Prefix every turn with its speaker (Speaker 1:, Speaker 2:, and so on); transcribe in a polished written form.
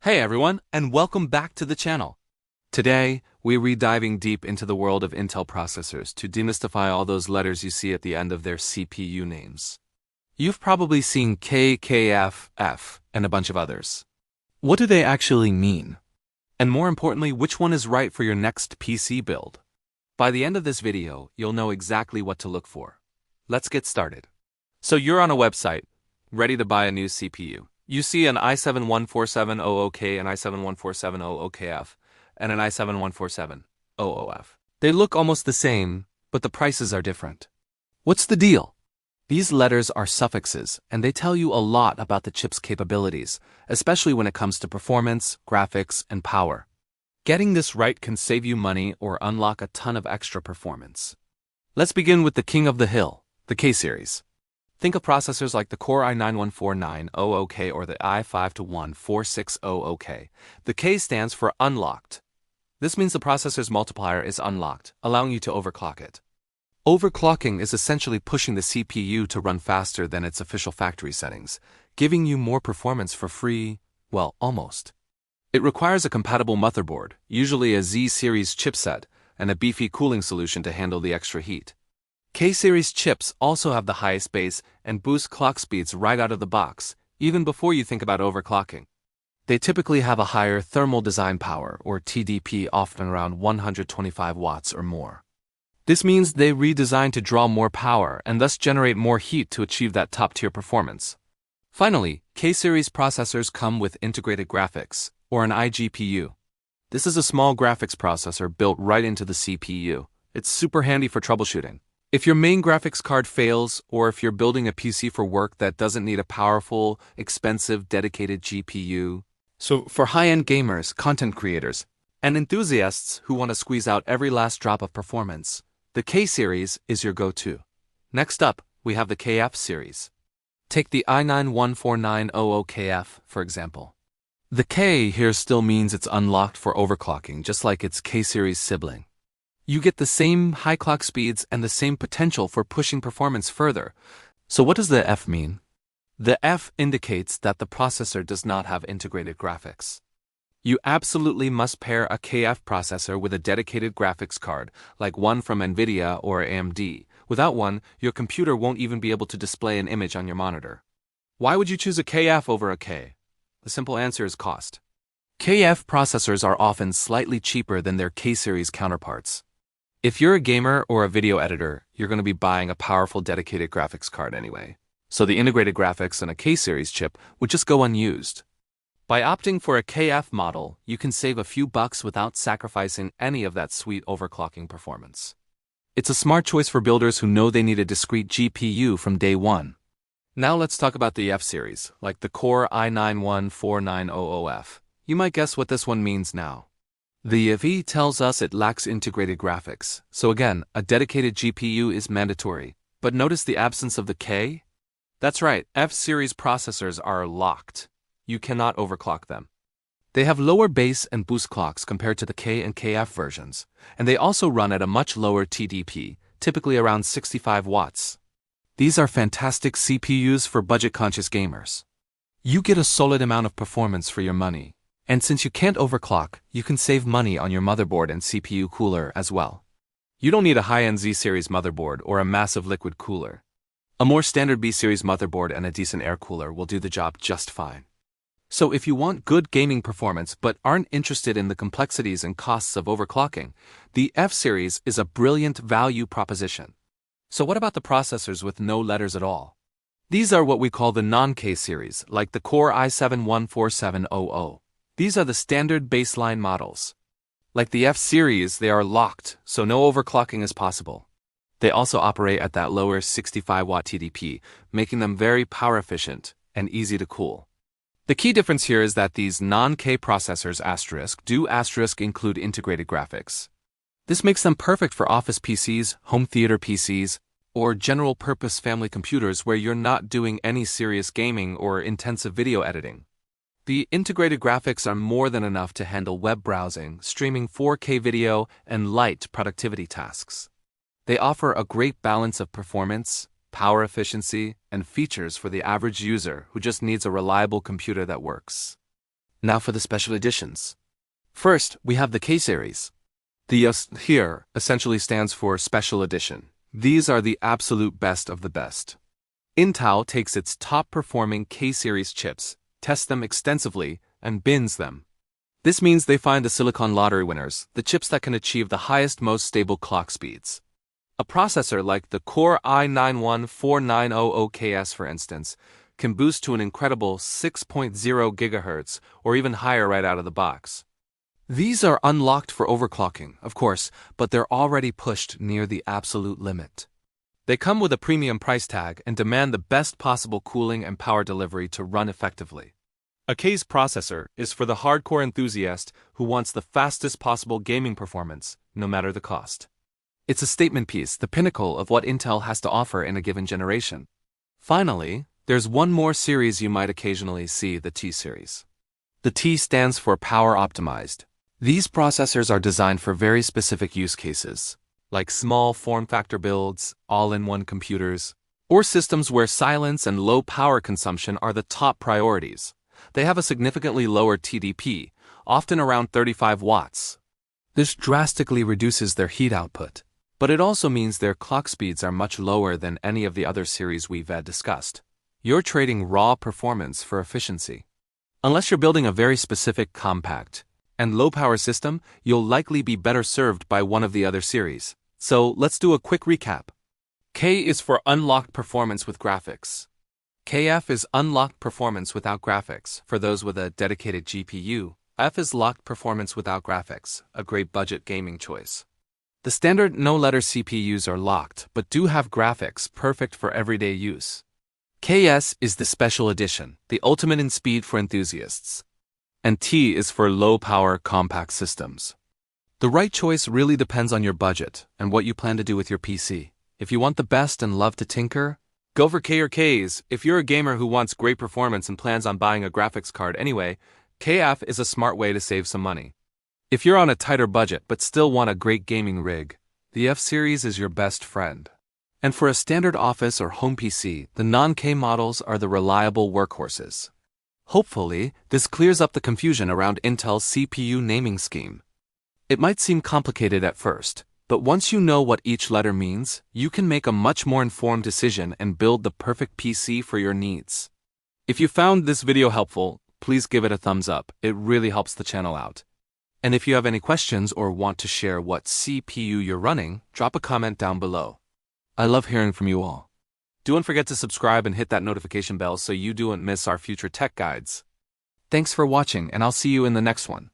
Speaker 1: Hey everyone, and welcome back to the channel. Today, we're diving deep into the world of Intel processors to demystify all those letters you see at the end of their CPU names. You've probably seen K, KF, F, and a bunch of others. What do they actually mean? And more importantly, which one is right for your next PC build? By the end of this video, you'll know exactly what to look for. Let's get started. So you're on a website, ready to buy a new CPU. You see an i7-14700K, an i7-14700KF, and an i7-14700F. They look almost the same, but the prices are different. What's the deal? These letters are suffixes, and they tell you a lot about the chip's capabilities, especially when it comes to performance, graphics, and power. Getting this right can save you money or unlock a ton of extra performance. Let's begin with the king of the hill, the K-series. Think of processors like the Core i9-14900K or the i5-14600K. The K stands for unlocked. This means the processor's multiplier is unlocked, allowing you to overclock it. Overclocking is essentially pushing the CPU to run faster than its official factory settings, giving you more performance for free, well, almost. It requires a compatible motherboard, usually a Z-series chipset, and a beefy cooling solution to handle the extra heat. K-series chips also have the highest base and boost clock speeds right out of the box, even before you think about overclocking. They typically have a higher thermal design power, or TDP, often around 125 watts or more. This means they redesign to draw more power and thus generate more heat to achieve that top-tier performance. Finally, K-series processors come with integrated graphics, or an iGPU. This is a small graphics processor built right into the CPU. It's super handy for troubleshooting. If your main graphics card fails, or if you're building a PC for work that doesn't need a powerful, expensive, dedicated GPU. So for high-end gamers, content creators, and enthusiasts who want to squeeze out every last drop of performance, the K-series is your go-to. Next up, we have the KF series. Take the i9-14900KF, for example. The K here still means it's unlocked for overclocking, just like its K-series sibling. You get the same high clock speeds and the same potential for pushing performance further. So what does the F mean? The F indicates that the processor does not have integrated graphics. You absolutely must pair a KF processor with a dedicated graphics card, like one from NVIDIA or AMD. Without one, your computer won't even be able to display an image on your monitor. Why would you choose a KF over a K? The simple answer is cost. KF processors are often slightly cheaper than their K-series counterparts. If you're a gamer or a video editor, you're going to be buying a powerful dedicated graphics card anyway. So the integrated graphics in a K-series chip would just go unused. By opting for a KF model, you can save a few bucks without sacrificing any of that sweet overclocking performance. It's a smart choice for builders who know they need a discrete GPU from day one. Now let's talk about the F series, like the Core i9-14900F. You might guess what this one means now. The V tells us it lacks integrated graphics, so again, a dedicated GPU is mandatory. But notice the absence of the K? That's right, F-series processors are locked. You cannot overclock them. They have lower base and boost clocks compared to the K and KF versions, and they also run at a much lower TDP, typically around 65 watts. These are fantastic CPUs for budget-conscious gamers. You get a solid amount of performance for your money. And since you can't overclock, you can save money on your motherboard and CPU cooler as well. You don't need a high-end Z-series motherboard or a massive liquid cooler. A more standard B-series motherboard and a decent air cooler will do the job just fine. So if you want good gaming performance but aren't interested in the complexities and costs of overclocking, the F-series is a brilliant value proposition. So what about the processors with no letters at all? These are what we call the non-K series, like the Core i7-14700. These are the standard baseline models. Like the F-series, they are locked, so no overclocking is possible. They also operate at that lower 65-watt TDP, making them very power-efficient and easy to cool. The key difference here is that these non-K processors do include integrated graphics. This makes them perfect for office PCs, home theater PCs, or general-purpose family computers where you're not doing any serious gaming or intensive video editing. The integrated graphics are more than enough to handle web browsing, streaming 4K video, and light productivity tasks. They offer a great balance of performance, power efficiency, and features for the average user who just needs a reliable computer that works. Now for the special editions. First, we have the K series. The S here essentially stands for Special Edition. These are the absolute best of the best. Intel takes its top-performing K-series chips, tests them extensively, and bins them. This means they find the silicon lottery winners, the chips that can achieve the highest, most stable clock speeds. A processor like the Core i9-14900KS, for instance, can boost to an incredible 6.0 GHz or even higher right out of the box. These are unlocked for overclocking, of course, but they're already pushed near the absolute limit. They come with a premium price tag and demand the best possible cooling and power delivery to run effectively. A K's processor is for the hardcore enthusiast who wants the fastest possible gaming performance, no matter the cost. It's a statement piece, the pinnacle of what Intel has to offer in a given generation. Finally, there's one more series you might occasionally see, the T series. The T stands for Power Optimized. These processors are designed for very specific use cases, like small form factor builds, all-in-one computers, or systems where silence and low power consumption are the top priorities. They have a significantly lower TDP, often around 35 watts. This drastically reduces their heat output, but it also means their clock speeds are much lower than any of the other series we've discussed. You're trading raw performance for efficiency. Unless you're building a very specific, compact, and low-power system, you'll likely be better served by one of the other series. So let's do a quick recap. K is for unlocked performance with graphics. KF is unlocked performance without graphics, for those with a dedicated GPU. F is locked performance without graphics, a great budget gaming choice. The standard no-letter CPUs are locked, but do have graphics, perfect for everyday use. KS is the special edition, the ultimate in speed for enthusiasts. And T is for low-power, compact systems. The right choice really depends on your budget and what you plan to do with your PC. If you want the best and love to tinker, go for K or Ks. If you're a gamer who wants great performance and plans on buying a graphics card anyway, KF is a smart way to save some money. If you're on a tighter budget but still want a great gaming rig, the F series is your best friend. And for a standard office or home PC, the non-K models are the reliable workhorses. Hopefully, this clears up the confusion around Intel's CPU naming scheme. It might seem complicated at first, but once you know what each letter means, you can make a much more informed decision and build the perfect PC for your needs. If you found this video helpful, please give it a thumbs up. It really helps the channel out. And if you have any questions or want to share what CPU you're running, drop a comment down below. I love hearing from you all. Don't forget to subscribe and hit that notification bell so you don't miss our future tech guides. Thanks for watching, and I'll see you in the next one.